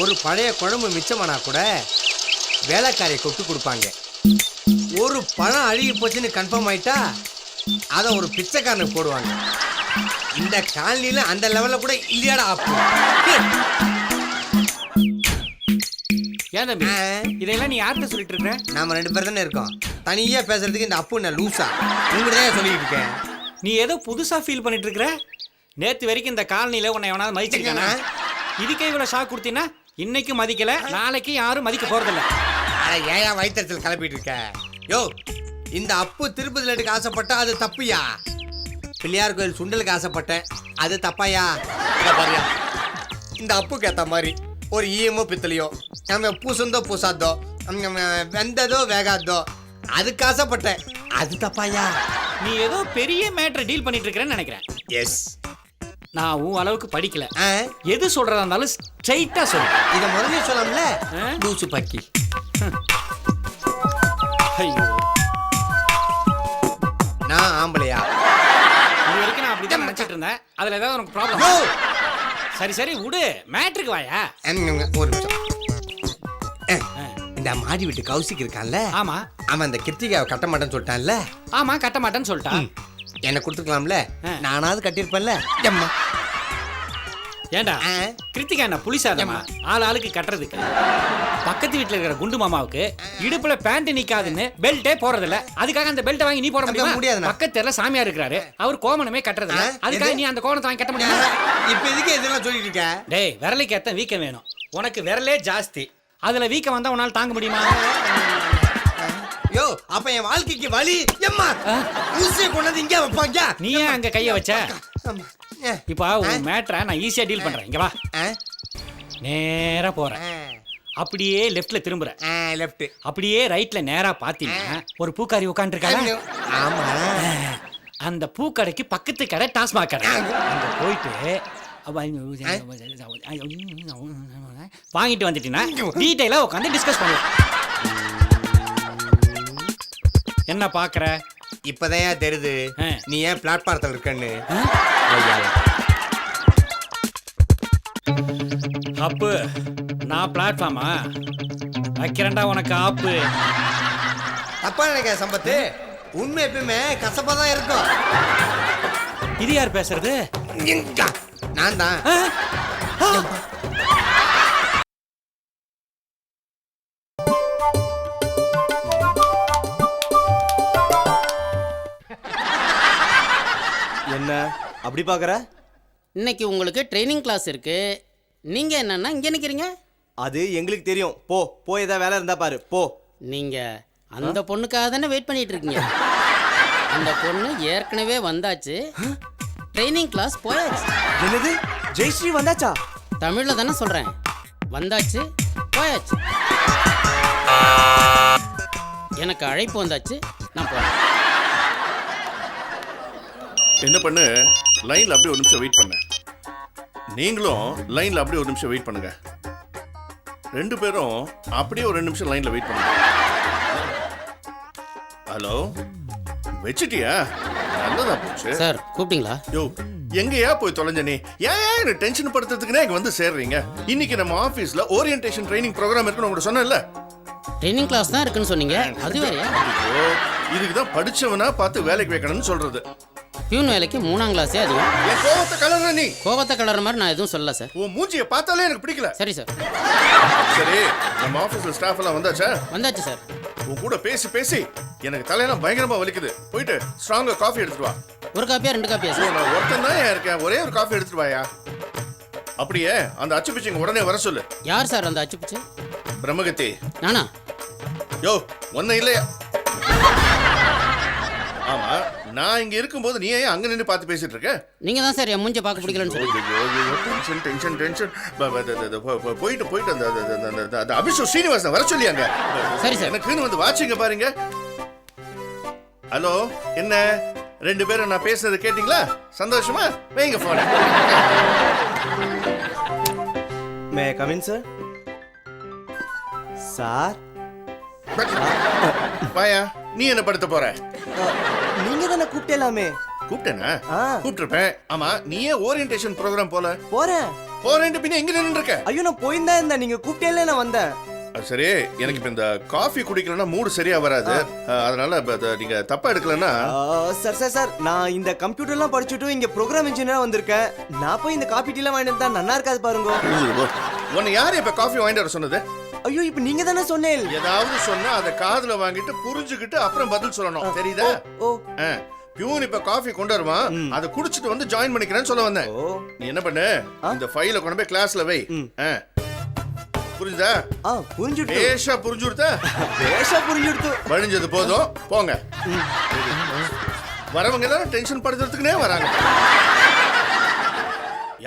ஒரு பழைய குழம்பு மிச்சமானா கூட வேலைக்காரியை கொட்டு கொடுப்பாங்க. ஒரு பழம் அழுகி போச்சுன்னு கன்ஃபார்ம் ஆயிட்டா அதை ஒரு பிச்சைக்காரனுக்கு போடுவாங்க. இந்த காலனியில அந்த லெவல்ல கூட இல்லையாடா அப்பு. ஏன் தம்பி இதெல்லாம் நீ யார்கிட்ட சொல்லிட்டு இருக்க? நாம 2 பேர் தானே இருக்கோம். தனியா பேசுறதுக்கு இந்த அப்பு நான் லூசா உங்கள்கிட்ட சொல்லிட்டு இருக்கேன். நீ ஏதோ புதுசா ஃபீல் பண்ணிட்டு இருக்கிற. நேத்து வரைக்கும் இந்த காலனில உன்னை எவனாவது மதிச்சிருக்கானா? இதுக்கே இவ்வளவு ஷாக் கொடுத்தீங்கன்னா இன்னைக்கு மதிக்கல, நாளைக்கு யாரும் மதிக்க போறதில்ல. அட ஏயா வயிற்றுச்சல் கிளப்பிட்டு இருக்க? யோ, இந்த அப்பு திருப்பதி லட்டுக்கு ஆசைப்பட்டா அது தப்புயா. பிள்ளையார் கோயில் சுண்டலுக்கு ஆசைப்பட்டேன், அது தப்பாயா? பாரியா, இந்த அப்புக்கு ஏற்ற மாதிரி ஒரு ஈயமோ பித்தளையோ நம்ம பூசந்தோ பூசாதோ வெந்ததோ வேகாதோ அதுக்கு ஆசைப்பட்டேன், அது தப்பாயா? நீ ஏதோ பெரிய மேட்டரை டீல் பண்ணிட்டு இருக்கிறேன்னு நினைக்கிறேன். எஸ், நான் உன் அளவுக்கு படிக்கல. எது சொல்றதா இருந்தாலும் ஸ்ட்ரைட்டா சொல்லு. இதை முதல்ல சொல்லலாம்ல லூசு பக்கி. ஐயோ, நான் ஆம்பளையா? இது வரைக்கும் நான் அப்படிதான் நினைச்சிட்டு இருந்தேன். அதுல ஏதாவது உனக்கு ப்ராப்ளம்? சரி சரி விடு, மேட்ருக்கு வாயா. ஒரு நிமிஷம். இந்த மாடி வீட்டு கௌசிக் இருக்கான்ல? ஆமா. அவன் அந்த கிருத்திகாவை கட்ட மாட்டேன்னு சொல்லிட்டான்ல? ஆமா, கட்ட மாட்டேன்னு சொல்லிட்டான். என்ன கொடுத்துக்கலாம்ல, நானாவது கட்டியிருப்பேன்ல. ஏண்டா கிருத்திகா என்ன புலிசாதமா ஆள் ஆளுக்கு கட்டுறதுக்கு? பக்கத்து வீட்டுல இருக்கிற குண்டு மாமாவுக்கு இடுப்புல பேண்ட் நிக்காதுன்னு பெல்ட்டே போறதில்ல. அதுக்காக அந்த பெல்ட்டை வாங்கி நீ போட முடியாது. பக்கத்துல சாமியார் இருக்கிறாரு, அவர் கோமணமே கட்டுறது. அதுக்காக நீ அந்த கோமணத்தை வாங்கி கட்ட முடியாது. இப்ப எதுக்கு இதெல்லாம் சொல்லிட்டு இருக்க? டேய், விரலுக்கு ஏத்த வீக்கம் வேணும். உனக்கு விரலே ஜாஸ்தி, அதுல வீக்கம் வந்தா உன்னால தாங்க முடியுமா? யோ, அப்ப என் வாழ்க்கைக்கு வலி எம்மா ஊசியை கொண்டது இங்க வைப்பாங்க. நீ ஏன் அங்க கைய வச்ச? இப்ப உன் மேட்டரை நான் ஈஸியா டீல் பண்றேன். இங்க வா, நேரா போறேன், அப்படியே லெஃப்ட்ல திரும்புறேன், லெஃப்ட், அப்படியே ரைட்ல நேரா பாத்தீங்கன்னா ஒரு பூக்காரி உட்கார்ந்து இருக்காங்க. ஆமா, அந்த பூக்கடைக்கு பக்கத்து கடை டாஸ்மாக் கடை. அங்க போயிட்டு வாங்கிட்டு வந்துட்டீங்கன்னா டீடைலா உட்காந்து டிஸ்கஸ் பண்ணலாம். என்ன பாக்குற? இப்பதான் தெரியுது நீ ஏன் பிளாட்பாரத்தில் இருக்கன்னு. அப்பு, நான் பிளாட்ஃபார்மா வைக்கிறேன்டா உனக்கு ஆப்பு. தப்பா நினைக்க சம்பத்து, உண்மை எப்பயுமே கசப்பா தான் இருக்கும். இது யார் பேசுறது? நான் தான். என்ன அப்படி பாக்குற? இன்னைக்கு உங்களுக்கு ட்ரைனிங் கிளாஸ் இருக்கு. நீங்க என்னன்னா இங்க நிக்கிறீங்க? அது எங்களுக்கு தெரியும். போ ஏதாவது வேலை இருந்தா பாரு, போ. நீங்க அந்த பொண்ணுக்காக தானே வெயிட் பண்ணிட்டு இருக்கீங்க. அந்த பொண்ணு ஏற்கனவே வந்தாச்சு, ட்ரைனிங் கிளாஸ் போயாச்சு. என்னது, ஜெயஸ்ரீ வந்தாச்சா? தமிழ்ல தானே சொல்றேன், வந்தாச்சு போயாச்சு. எனக்கு அழைப்பு வந்தாச்சு, நான் போறேன். என்ன பண்ணு, லைன்ல அப்படியே ஒரு நிமிஷம் வெயிட் பண்ண. நீங்களும் லைன்ல அப்படியே ஒரு நிமிஷம் வெயிட் பண்ணுங்க. 2 பேரும் அப்படியே ஒரு 2 நிமிஷம் லைன்ல வெயிட் பண்ணுங்க. ஹலோ, வச்சிட்டியா? நல்லதா போச்சு. சார் கூப்பிட்டீங்களா? யோ, எங்கயா போய் தொலைஞ்ச நீ? ஏன் டென்ஷன் படுத்துறதுக்குனே இங்க வந்து சேர்றீங்க? இன்னைக்கு நம்ம ஆபீஸ்ல ஓரியன்டேஷன் ட்ரைனிங் ப்ரோக்ராம் இருக்குன்னு உங்களுக்கு சொன்னேன்ல. ட்ரைனிங் கிளாஸ் தான் இருக்குன்னு சொன்னீங்க, அது வேறயா? இதுக்கு தான் படிச்சவனா பார்த்து வேலைக்கு வைக்கணும்னு சொல்றது. பியூன் வேலைக்கு 3ஆம் கிளாஸே அதிகம். என் கோவத்தை கலர்ற நீ. கோபத்தை கலர் மாதிரி நான் எதுவும் சொல்லல சார். உன் மூஞ்சியை பார்த்தாலே எனக்கு பிடிக்கல. சரி சார். சரி, நம்ம ஆபீஸ்ல ஸ்டாஃப் எல்லாம் வந்தாச்சா? வந்தாச்சு சார். உன் கூட பேசி பேசி எனக்கு தலையெல்லாம் பயங்கரமா வலிக்குது. போயிட்டு ஸ்ட்ராங்கா காஃபி எடுத்துட்டு வா. 1 காப்பியா 2 காப்பியா சார்? நான் ஒருத்தன் தான் இருக்கேன், ஒரே ஒரு காஃபி எடுத்துட்டு வாயா. அப்படியே அந்த அச்சுப்பிச்சிங்க உடனே வர சொல்லு. யார் சார் அந்த அச்சுப்பிச்சு? பிரம்மகத்தி. நானா? யோ, ஒன்னும் இல்லையா? ஆமா, நான் இங்க இருக்கும்போது நீ ஏன் அங்க நின்று பார்த்து பேசிட்டு இருக்க? நீங்க தான் சார் என் மூஞ்ச பார்க்க பிடிக்கலன்னு சொல்லி. டென்ஷன் போயிட்டு அந்த அபிஷேக் ஸ்ரீனிவாசன் வர சொல்லியாங்க. சரி சார். எனக்குன்னு வந்து வாட்சிங்க பாருங்க. ஹலோ, என்ன 2 பேரும் நான் பேசுறது கேட்டீங்களா? சந்தோஷமா? வைங்க போன. May come in sir. Sir வாயா, நீ என்ன படுத்த போற? நீங்க தானே கூப்பிட்டேலாமே. கூப்பிட்டேனா? கூப்பிட்டுருப்பேன். ஆமா, நீயே ஓரியன்டேஷன் ப்ரோக்ராம் போல? போறேன். போறேன்ட்டு பின்ன எங்க நின்று இருக்க? ஐயோ நான் போயிருந்தா இருந்தேன், நீங்க கூப்பிட்டே நான் வந்தேன். சரி, எனக்கு இப்ப இந்த காஃபி குடிக்கலன்னா மூடு சரியா வராது. அதனால நீங்க தப்பா எடுக்கலன்னா. சார் சார் சார், நான் இந்த கம்ப்யூட்டர்லாம் படிச்சுட்டு இங்க ப்ரோக்ராம் இன்ஜினியரா வந்திருக்கேன். நான் போய் இந்த காஃபி டீலாம் வாங்கிட்டு தான் நல்லா இருக்காது பாருங்க. உன்னை யாரு இப்ப காஃபி வாங்கிட்டு வர சொன்னது? ஐயோ இப்ப நீங்க தானே சொன்னேன். ஏதாவது சொன்னா அதை காதுல வாங்கிட்டு புரிஞ்சுக்கிட்டு அப்புறம் பதில் சொல்லணும், தெரியுதா? ஓ பியூன் இப்ப காஃபி கொண்டு வருவான், அதை குடிச்சிட்டு வந்து ஜாயின் பண்ணிக்கிறேன்னு சொல்ல வந்தேன். நீ என்ன பண்ணு, இந்த ஃபைலை கொண்டு போய் கிளாஸ்ல வை. புரியுதா? புரிஞ்சுட்டு. பேஷா புரிஞ்சுடுதா? பேஷா புரிஞ்சுடுது. வழிஞ்சது போதும், போங்க. வரவங்க எல்லாரும் டென்ஷன் படுத்துறதுக்குனே வராங்க.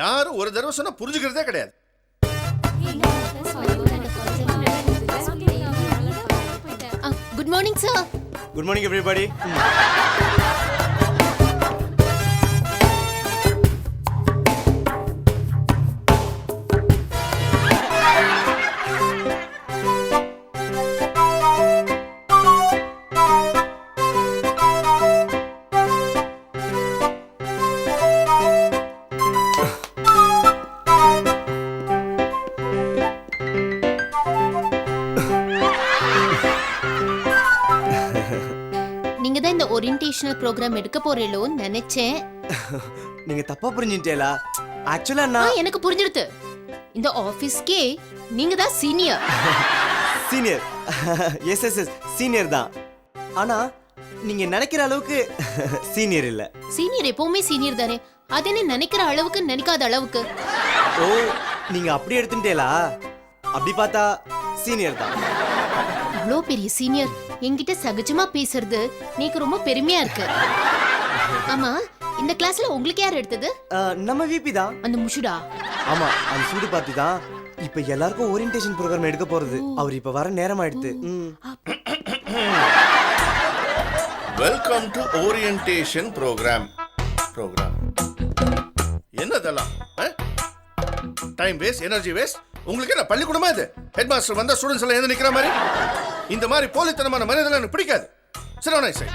யாரும் ஒரு தடவை சொன்னா புரிஞ்சுக்கிறதே கிடையாது. Good morning sir. Good morning everybody. நீங்க தான் இந்த ஓரியன்டேஷனல் ப்ரோக்ராம் எடுக்க போறீங்களோன்னு நினைச்சேன். நீங்க தப்பா புரிஞ்சிட்டீங்களா? ஆக்சுவலா நான் எனக்கு புரிஞ்சிடுது. இந்த ஆபீஸ்க்கே நீங்க தான் senior. Senior. Yes yes yes senior தான். ஆனா நீங்க நினைக்கிற அளவுக்கு சீனியர் இல்ல. சீனியர் எப்பவுமே சீனியர் தானே. அது என்ன நினைக்கிற அளவுக்கு நினைக்காத அளவுக்கு. ஓ நீங்க அப்படி எடுத்துட்டீங்களா? அப்படி பார்த்தா சீனியர் தான். இவ்வளோ பெரிய சீனியர் என்கிட்ட சகஜமா பேசுறது நீக்கு ரொம்ப பெருமையா இருக்கு. ஆமா, இந்த கிளாஸ்ல உங்களுக்கு யார் எடுத்தது? நம்ம விபி தான். அந்த முஷுடா? ஆமா, அந்த சூடு பார்த்து தான் இப்ப எல்லாருக்கும் ஓரியன்டேஷன் ப்ரோக்ராம் எடுக்க போறது. அவர் இப்ப வர நேரம் ஆயிடுது. Welcome to orientation program. என்னதெல்லாம் டைம் வேஸ்ட், எனர்ஜி வேஸ்ட். உங்களுக்கு என்ன பள்ளிக்கூடமா இது? ஹெட் மாஸ்டர் வந்தா ஸ்டூடண்ட்ஸ் எல்லாம் எழுந்து நிக்கிற மாதிரி. இந்த மாதிரி போலித்தனமான மரியாதை எனக்கு பிடிக்காது. சிரவணை சை.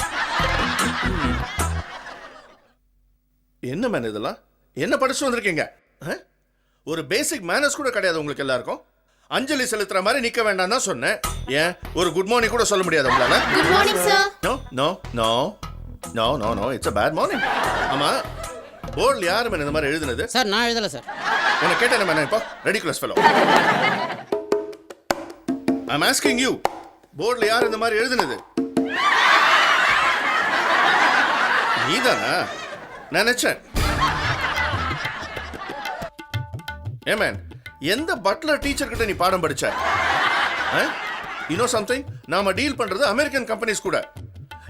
என்ன மேன் இதெல்லாம்? என்ன படிச்சு வந்திருக்கீங்க? ஒரு பேசிக் மேனர்ஸ் கூட கிடையாது உங்களுக்கு எல்லாருக்கும். அஞ்சலி செலுத்துற மாதிரி நிக்க வேண்டாம் தான் சொன்னேன். ஏன் ஒரு குட் மார்னிங் கூட சொல்ல முடியாது உங்களால? Good morning sir. No no no no no no it's a bad morning. ஆமா, போர்ட்ல யாரு மேன் இந்த மாதிரி எழுதுனது? சார் நான் எழுதல சார். உன்னை கேட்டேன் மேன் இப்போ ridiculous fellow. I'm asking you, போர்ட்ல யார் இந்த மாதிரி எழுதுனது? நீதானா? நினைச்சேன். ஏ மேன், எந்த பட்லர் டீச்சர் கிட்ட நீ பாடம் படிச்ச? You know something? நாம டீல் பண்றது அமெரிக்கன் கம்பெனிஸ் கூட.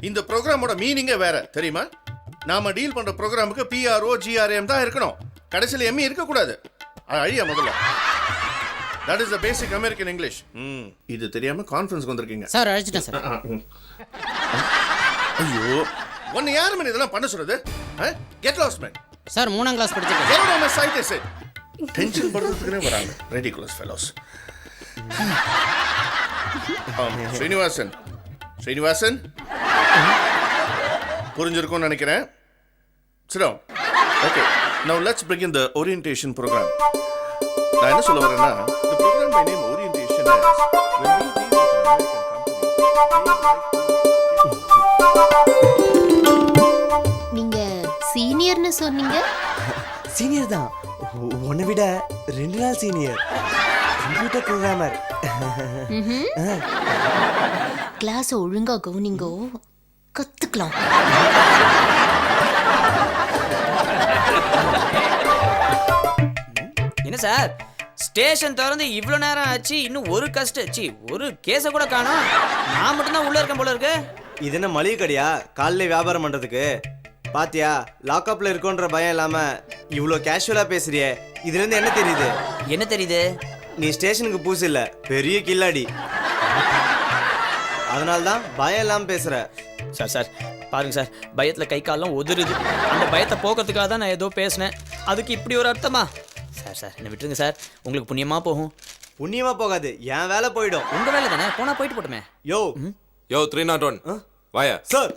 இந்த ப்ரோக்ராமோட மீனிங்கே வேற, தெரியுமா? நாம டீல் பண்ற ப்ரோக்ராமுக்கு PRO GRM தான் இருக்கணும். கடைசியில் ME இருக்க கூடாது. அது அழியா முதல்ல. That is the basic American English. இது தெரியாம கான்ஃபரன்ஸ்க்கு வந்திருக்கீங்க. சார் அழைச்சிட்டேன் சார். ஐயோ, உன்னை யாரு மேன் இதெல்லாம் பண்ண சொல்றது? Get lost man. சார் 3ஆம் கிளாஸ் படிச்சிருக்கேன். Get out of my sight, I said. Tension படுறதுக்குனே வராங்க. Ridiculous fellows. ஸ்ரீனிவாசன் புரிஞ்சிருக்கும்னு நினைக்கிறேன். Sit down. Okay. Now let's begin the orientation program. நான் என்ன சொல்ல வரேன்னா, the program by name orientation is when we deal with an American company. நீங்க சீனியர்னு சொன்னீங்க. சீனியர் தான். உன்னை விட 2 நாள் சீனியர். Computer programmer. கிளாஸ் ஒழுங்கா கவனிங்கோ, கத்துக்கலாம். என்ன சார், ஸ்டேஷன் திறந்து இவ்வளோ நேரம் ஆச்சு, இன்னும் ஒரு ஒரு கேஸை கூட காணோம். நான் மட்டும்தான் உள்ள இருக்கேன் போல இருக்கு. இது என்ன மளிகை கடையா காலையில வியாபாரம் பண்றதுக்கு? பாத்தியா, லாக்அப்ல இருக்கோன்ற பயம் இல்லாம இவ்வளோ கேஷுவலா பேசுறியே, இதுல இருந்து என்ன தெரியுது? என்ன தெரியுது? நீ ஸ்டேஷனுக்கு புதுசு இல்ல, பெரிய கில்லாடி. அதனால்தான் பயம் இல்லாம பேசுற. சார் பாருங்க சார், பயத்தில் கை காலெல்லாம் உதிருது. அந்த பயத்தை போக்கிறதுக்காக தான் நான் ஏதோ பேசினேன். அதுக்கு இப்படி ஒரு அர்த்தமா? சார் என்னை விட்டுருங்க சார், உங்களுக்கு புண்ணியமா போகும். புண்ணியமா போகாது, என் வேலை போயிடும். உங்க வேலை தானே, போனா போயிட்டு போட்டுமே. யோ 301 வாயா சார்.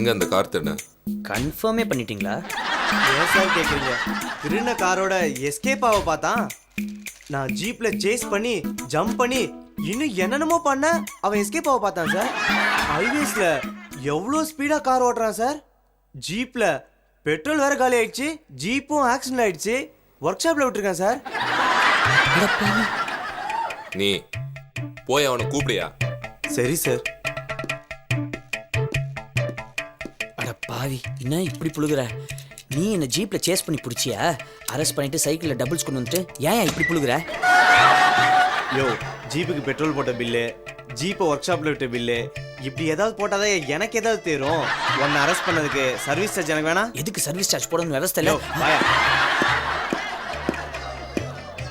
எங்க அந்த கார் திருடன்? கன்ஃபார்மே பண்ணிட்டீங்களா? ஏன் சார் கேட்குறீங்க? திருடின காரோட எஸ்கேப் ஆக பார்த்தான். நான் ஜீப்ல சேஸ் பண்ணி ஜம்ப் பண்ணி இன்னும் என்னென்னமோ பண்ண அவன் எஸ்கேப் ஆக பார்த்தான் சார். ஹைவேஸ்ல எவ்வளோ ஸ்பீடா கார் ஓட்டுறான் சார். ஜீப்ல பெட்ரோல் வேற காலி ஆயிடுச்சு, ஜீப்பும் ஆக்சிடென்ட் ஆயிடுச்சு. ஒர்க் ஷாப்ல விட்டுருக்கேன் சார். நீ போய் அவனை கூப்பிடியா? சரி சார். அட பாவி, என்ன இப்படி புழுகுற? நீ என்ன ஜீப்ல சேஸ் பண்ணி பிடிச்சியா? அரெஸ்ட் பண்ணிட்டு சைக்கிள்ல டபுள்ஸ் கொண்டு வந்துட்டு ஏன் இப்படி புழுகுற? யோ, ஜீப்புக்கு பெட்ரோல் போட்ட பில்லு, ஜீப்பை ஒர்க் ஷாப்ல விட்ட பில்லு, இப்படி ஏதாவது போட்டாதான் எனக்கு ஏதாவது தேரும். உன்னை அரெஸ்ட் பண்ணதுக்கு சர்வீஸ் சார்ஜ் எனக்கு வேணாம். எதுக்கு சர்வீஸ் சார்ஜ் போடணும் விவசாய இல்ல? வாயா.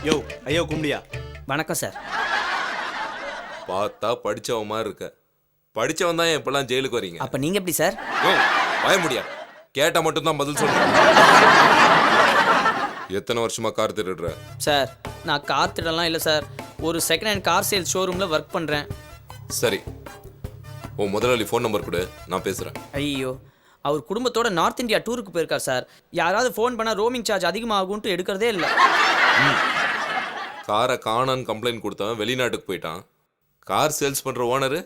யோ ஐயோ கும்பிடியா. வணக்கம் சார். பார்த்தா படிச்சவன் மாதிரி இருக்க. படிச்சவன் தான் இப்பெல்லாம் ஜெயிலுக்கு வரீங்க. அப்ப நீங்க எப்படி சார்? பய முடியா, கேட்டா மட்டும் தான் பதில் சொல்றேன். எத்தனை வருஷமா கார் திருடுற? சார், நான் கார் திருடலாம் இல்லை சார். ஒரு செகண்ட் ஹேண்ட் கார் சேல்ஸ் ஷோரூமில் ஒர்க் பண்ணுறேன். சரி, உன் முதலாளி ஃபோன் நம்பர் கொடு, நான் பேசுகிறேன். ஐயோ, அவர் குடும்பத்தோட நார்த் இந்தியா டூருக்கு போயிருக்கார் சார். யாராவது ஃபோன் பண்ணால் ரோமிங் சார்ஜ் அதிகமாகும்ட்டு எடுக்கிறதே இல்லை. காரை காணான்னு கம்ப்ளைண்ட் கொடுத்தவன் வெளிநாட்டுக்கு போயிட்டான். கார் சேல்ஸ் பண்ணுற ஓனரு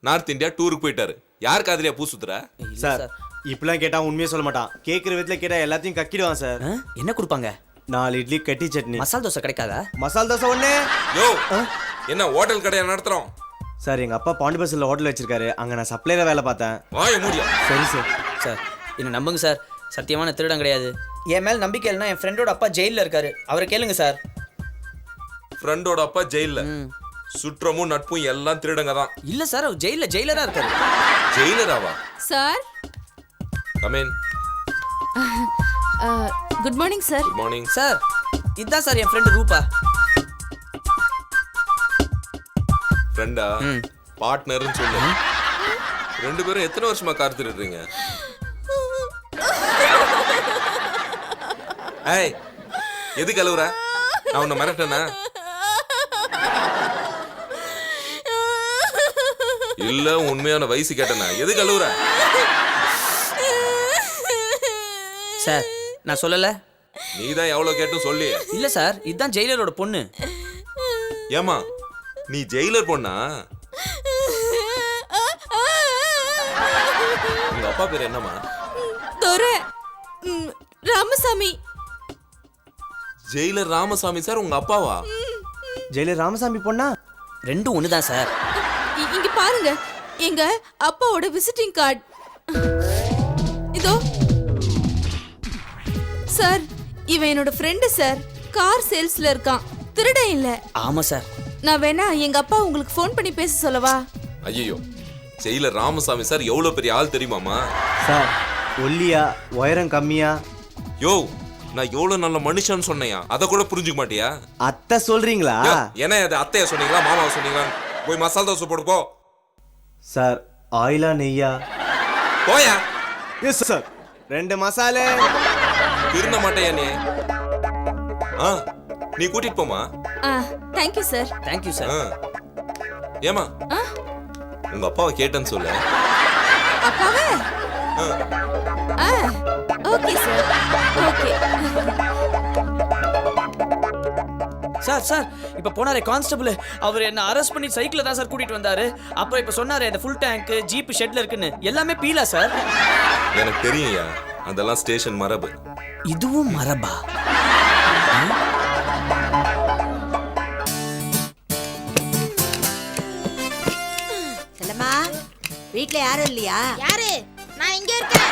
நார்த் இந்தியா டூருக்கு போயிட்டாரு. யாருக்கு அதுலையா பூ சுத்துற? சார் இப்பெல்லாம் கேட்டா உண்மையே சொல்ல மாட்டான். கேட்குற விதத்தில் கேட்டால் எல்லாத்தையும் கக்கிடுவான் சார். என்ன கொடுப்பாங்க? 4 இட்லி கட்டி சட்னி. மசால் தோசை கிடைக்காதா? மசால் தோசை ஒன்று. யோ, என்ன ஹோட்டல் கடையை நடத்துறோம்? சார் எங்கள் அப்பா பாண்டி பஸ்ஸில் ஹோட்டல் வச்சிருக்காரு, அங்கே நான் சப்ளையராக வேலை பார்த்தேன். வாய மூடியா. சரி சார். சார் என்ன நம்புங்க சார், சத்தியமான திருடம் கிடையாது. என் மேல் நம்பிக்கை இல்லைன்னா என் ஃப்ரெண்டோட அப்பா ஜெயிலில் இருக்காரு, அவரை கேளுங்க சார். ஃப்ரெண்டோட அப்பா ஜெயில்ல, சுற்றமும் நட்பும் எல்லாம் திருடங்க தான். இல்லை சார், அவர் ஜெயிலராக இருக்காரு. ஜெயிலராவா? Sir, come in. Good morning sir. Good morning sir. இதுதான் சார் என் ஃப்ரெண்டு ரூபா. ஃப்ரெண்டா? பார்ட்னர்னு சொல்லு. ரெண்டு பேரும் எத்தனை வருஷமா கார் திருடுறீங்க? ஏய், எதுக்கு அழுவுற? நான் உன்னை மிரட்டனா? இல்ல உண்மையான வயசு கேட்டனா? எதுக்கு அழுவுற? சார் நான் சொல்லலை. நீதான் எவ்வளவு கேட்டும் சொல்லி. இல்லை சார், இதுதான் ஜெயிலரோட பொண்ணு. ஏமா, நீ ஜெயிலர் பொண்ணா? உங்க அப்பா பேர் என்னம்மா? துரை ராமசாமி. ஜெயிலர் ராமசாமி சார் உங்க அப்பாவா? ஜெயிலர் ராமசாமி பொண்ணா? ரெண்டும் ஒன்று தான் சார். இங்க பாருங்க, எங்க அப்பாவோட விசிட்டிங் கார்டு இதோ. சார், இவன் என்னோட ஃப்ரெண்டு சார். கார் சேல்ஸ்ல இருக்கான், திருட இல்ல. ஆமா சார். நான் வேணா எங்க அப்பா உங்களுக்கு ஃபோன் பண்ணி பேச சொல்லவா? ஐயோ, ஜெயிலர் ராமசாமி சார் எவ்வளவு பெரிய ஆள் தெரியுமாமா? சார் ஒல்லியா, உயரம் கம்மியா? யோ, நான் எவ்வளவு நல்ல மனுஷன் சொன்னையா, அத கூட புரிஞ்சுக்க மாட்டியா? அத்தை சொல்றீங்களா? என்ன அது அத்தையா சொன்னீங்களா மாமாவை சொன்னீங்களா? போய் மசால் தோசை போடு போ. சார் ஆயிலா நெய்யா? போயா. Yes sir, 2 மசாலே. திருந்த மாட்டேயா நீ? நீ கூட்டிட்டு போமா. Thank you sir. Thank you sir. ஏமா, உங்க அப்பாவை கேட்டேன்னு சொல்லு. அப்பாவே? Okay sir, okay. Sir sir, இப்போ போனாரே கான்ஸ்டபிள், அவர் என்ன அரெஸ்ட் பண்ணி சைக்கிள தான் சார் கூட்டிட்டு வந்தாரு. அப்புறம் இப்போ சொன்னாரு அந்த ஃபுல் டேங்க் ஜீப் ஷெட்ல இருக்குன்னு. எல்லாமே பீலா சார். எனக்கு தெரியும்யா, அதெல்லாம் ஸ்டேஷன் மரபு. இதுவும் மரபா? செல்லம்மா, வீட்ல யாரும் இல்லையா? யாரு? நான் இங்க இருக்கேன்.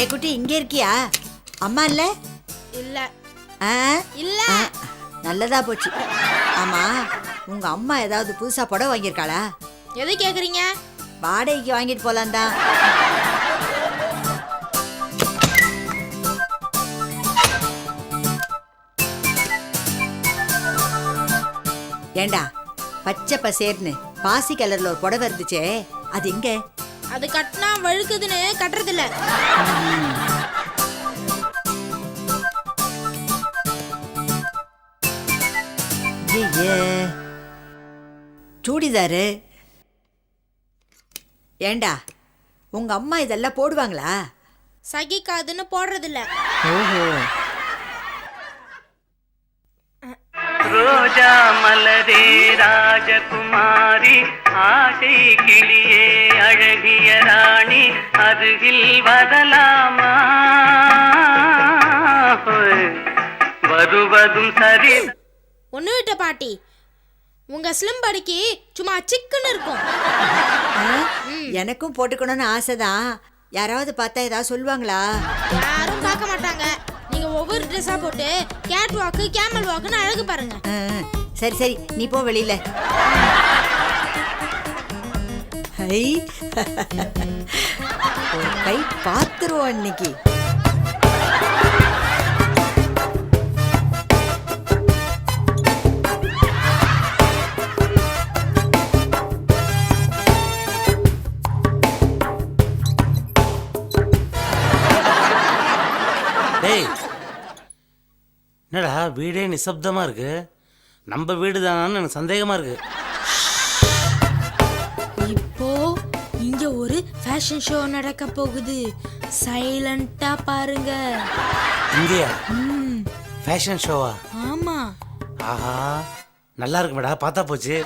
ஏ குட்டி, இங்க இருக்கியா? அம்மா இல்ல? இல்ல இல்ல. நல்லதா போச்சு. ஆமா, உங்க அம்மா ஏதாவது புதுசா புடவை வாங்கியிருக்காளா? எதை கேக்குறீங்க? வாடகைக்கு வாங்கிட்டு போலாம் தான். ஏண்டா, பச்சை பசேர்னு பாசி கலர்ல ஒரு புடவை இருந்துச்சே, அது எங்க? அது கட்டினா வழுக்குதுன்னு கட்டுறது இல்ல. சூடிதாரு ஏண்டா உங்க அம்மா இதெல்லாம் போடுவாங்களா? சகிக்காதுன்னு போடுறதில்ல. ஓஹோ. ரோஜா மலரே ராஜகுமாரி ஆசை கிளியே அழகிய ராணி அருகில் வரலாமா வருவதும் சரி. ஒண்ணு விட்ட பாட்டி, உங்க ஸ்லிம் பாடிக்கு சும்மா சிக்குன்னு இருக்கும். எனக்கும் போட்டுக்கணும்னு ஆசைதான். யாராவது பார்த்தா ஏதாவது சொல்லுவாங்களா? யாரும் பார்க்க மாட்டாங்க. நீங்க ஒவ்வொரு ட்ரெஸ்ஸா போட்டு கேட் வாக்கு கேமல் வாக்குன்னு அழகு பாருங்க. சரி சரி, நீ போ வெளியில. ஹை, ஒரு கை பார்த்துருவோம் இன்னைக்கு. என்னடா வீடே நிசப்தமா இருக்கு? நம்ம வீடு தானான்னு எனக்கு சந்தேகமா இருக்கு. இப்போ இங்க ஒரு ஃபேஷன் ஷோ நடக்க போகுது. சைலண்டா பாருங்க. இங்கயா ஃபேஷன் ஷோவா? ஆமா. ஆஹா, நல்லா இருக்கு மேடா, பார்த்தா போச்சு.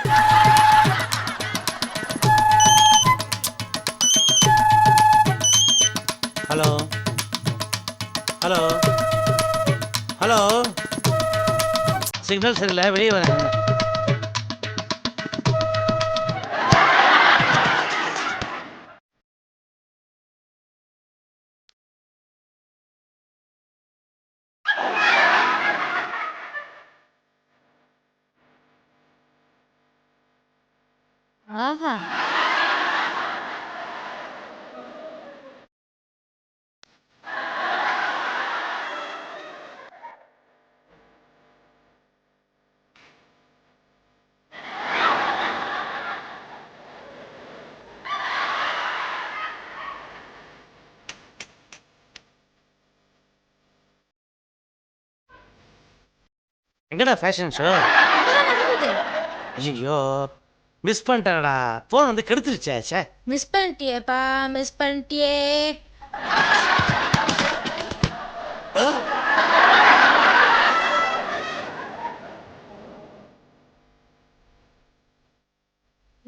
ஹலோ ஹலோ ஹலோ, சிக்னல் சரியில்லை, வெளியே வரேன். ஆஹா, எங்கடா ஃபேஷன் ஷோ? ஐயோ, மிஸ் பண்ணிட்டேன்டா. ஃபோன் வந்து கெடுத்துருச்சே. சே, மிஸ் பண்ணிட்டியேப்பா, மிஸ் பண்ணிட்டியே.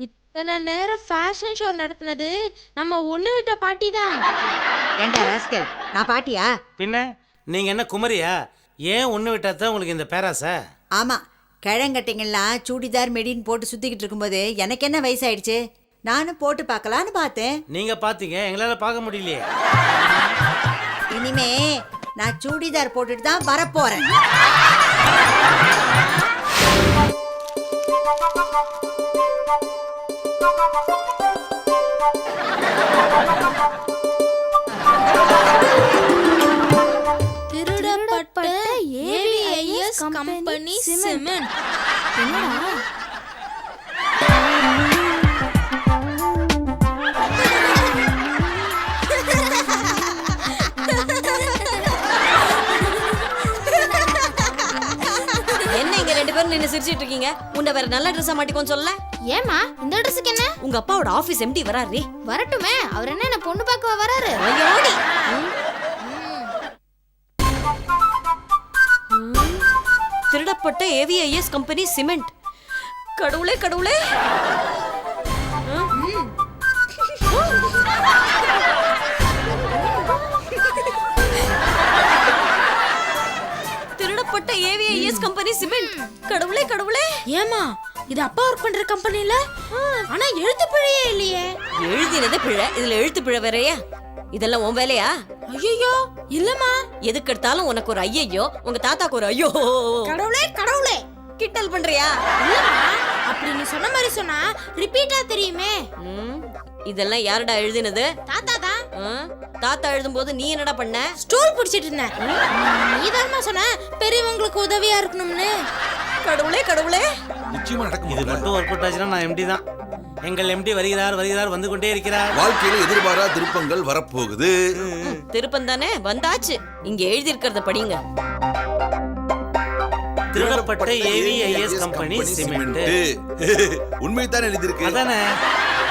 இத்தனை நேரம் ஃபேஷன் ஷோ நடத்துனது நம்ம ஒண்ணு விட்ட பாட்டி தான். ஏண்டா ராஸ்கல், நான் பாட்டியா? பின்ன நீங்க என்ன குமரியா? ஏன் ஒன்று விட்டாதான் உங்களுக்கு இந்த பேராசை? ஆமா, கிழங்கட்டிங்கெல்லாம் சூடிதார் மெடின்னு போட்டு சுத்திக்கிட்டு இருக்கும்போது எனக்கு என்ன வயசாயிடுச்சு, நானும் போட்டு பார்க்கலான்னு பார்த்தேன். நீங்க பாத்தீங்க, எங்களால பார்க்க முடியலையே. இனிமே நான் சூடிதார் போட்டுட்டு தான் வரப்போறேன். திருடப்பட்ட ஏவிஐஎஸ் கம்பெனி சிமெண்ட். என்ன இங்க ரெண்டு பேரும் நின்னு சிரிச்சிட்டு இருக்கீங்க? உன்னை வேற நல்ல ட்ரெஸ்ஸா மாட்டிக்கோன்னு சொல்ல? ஏமா இந்த ட்ரெஸ்ஸுக்கு என்ன? உங்க அப்பாவோட ஆபீஸ் எம்டி வராரு. வரட்டுமே, அவர் என்ன பொண்ணு பார்க்க வராரு? ஐயோடி. திருடப்பட்ட ஏவிஐஎஸ் கம்பெனி சிமெண்ட். கடவுளே கடவுளே. திருடப்பட்ட ஏவிஐஎஸ் கம்பெனி சிமெண்ட். கடவுளே கடவுளே. ஏமா, இது அப்பா ஒர்க் பண்ற கம்பெனில? ஆனா எழுத்து பிழையே இல்லையே. எழுதினது பிழை, இதுல எழுத்து பிழை வேறயா? இதெல்லாம் உன் வேலையா? ஐயோ இல்லம்மா. எதுக்கு எடுத்தாலும் உனக்கு ஒரு ஐயோ, உங்க தாத்தாக்கு ஒரு ஐயோ. கடவுளே கடவுளே. கிண்டல் பண்றியா? இல்லம்மா, அப்படி நீ சொன்ன மாதிரி சொன்னா ரிப்பீட்டா தெரியுமே. இதெல்லாம் யாரடா எழுதினது? தாத்தா தான். தாத்தா எழுதும்போது நீ என்னடா பண்ண? ஸ்டூல் பிடிச்சிட்டு இருந்த. நீ தான்மா சொன்ன பெரியவங்களுக்கு உதவியா இருக்கணும்னு. கடவுளே கடவுளே. நிச்சயமா நடக்கும். இது மட்டும் ஒர்க் அவுட் ஆச்சுன்னா நான் எம்டி தான். எங்கள் எம்டி வருகிறார் வருகிறார் வந்து கொண்டே இருக்கிறார். வாழ்க்கையில எதிர்பாரா திருப்பங்கள் வரப்போகுது. திருப்பம் தானே வந்தாச்சு. இங்க எழுதி இருக்கிறத படிங்க. திருடப்பட்ட ஏவிஐஎஸ் கம்பெனி சிமெண்ட். உண்மைதான் எழுதியிருக்கு. அதானே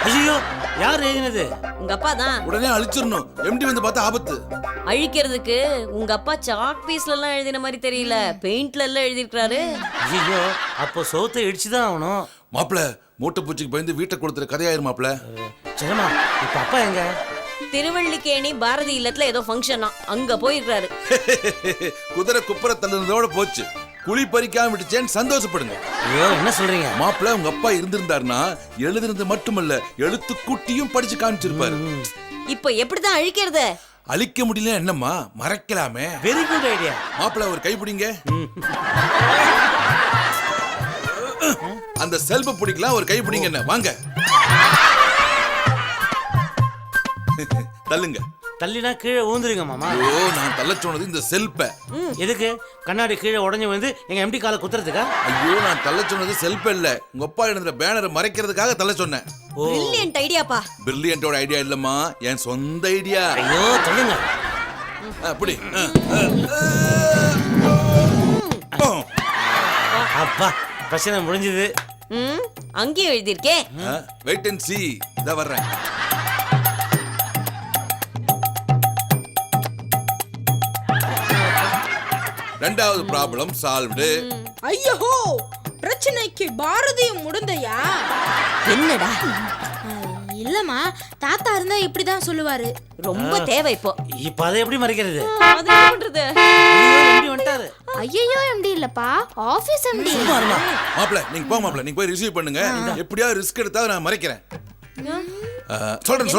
ஐயோ யார் எழுதினது? உங்க அப்பா தான். உடனே அழிச்சிடணும். எம்டி வந்து பார்த்தா ஆபத்து. அழிக்கிறதுக்கு உங்க அப்பா சாக் பீஸ்ல எல்லாம் எழுதின மாதிரி தெரியல, பெயிண்ட்ல எல்லாம் எழுதிருக்காரு. ஐயோ அப்போ சோத்தை இடிச்சுதான் ஆகணும். மாப்பிள மூட்டை பூச்சிக்கு பயந்து வீட்டை கொடுத்துற கதையாயிரும் மாப்பிள. சரிம்மா, இப்ப அப்பா எங்க? திருவள்ளிக்கேணி பாரதி இல்லத்துல ஏதோ ஃபங்க்ஷனா, அங்க போயிருக்காரு. குதிரை குப்புற தள்ளுனதோட போச்சு. குழி பறிக்காம விட்டுச்சேன்னு சந்தோஷப்படுங்க. ஐயோ என்ன சொல்றீங்க? மாப்பிள உங்க அப்பா இருந்திருந்தாருன்னா எழுதுனது மட்டுமல்ல எழுத்து கூட்டியும் படிச்சு காமிச்சிருப்பாரு. இப்ப எப்படிதான் அழிக்கிறது? அழிக்க முடியல என்னம்மா, மறைக்கலாமே. Very good idea. மாப்பிள ஒரு கை பிடிங்க. அந்த செல்ப பிடிக்கலாம், ஒரு கை பிடிங்க. என்ன வாங்க தள்ளுங்க. தள்ளினா கீழே ஊந்துருங்க மாமா. ஓ நான் தள்ள சொன்னது இந்த செல்ப. எதுக்கு? கண்ணாடி கீழே உடைஞ்சு வந்து எங்க எம்டி காலை குத்துறதுக்கா? ஐயோ நான் தள்ள சொன்னது செல்ப இல்ல, உங்க அப்பா எழுதுற பேனரை மறைக்கிறதுக்காக தள்ள சொன்னேன். பிரில்லியன்ட் ஐடியாப்பா. பிரில்லியன்ட்டோட ஐடியா இல்லம்மா, என் சொந்த ஐடியா. ஐயோ தள்ளுங்க. அப்படி அப்பா பிரச்சனை முடிஞ்சது. அங்கேயும் எழுதிருக்கே. Wait and see. இத வர்றேன். ரெண்டாவது ப்ராப்ளம் சால்வ்டு. ஐயோ பிரச்சனைக்கு பாரதியும் முடிந்தையா? என்னடா? இல்லம்மா, தாத்தா இருந்தா இப்படிதான் சொல்லுவாரு. ரொம்ப தேவை இப்போ. இப்ப அதை எப்படி மறைக்கிறது? அது என்ன பண்றது? எம்டி வந்துட்டாரு. ஐயோ எம்டி இல்லப்பா, ஆபீஸ் எம்டி. மாப்ள நீங்க போங்க மாப்ள, நீங்க போய் ரிசீவ் பண்ணுங்க. எப்படியா ரிஸ்க் எடுத்தா நான் மறைக்கிறேன். சொல்றேன்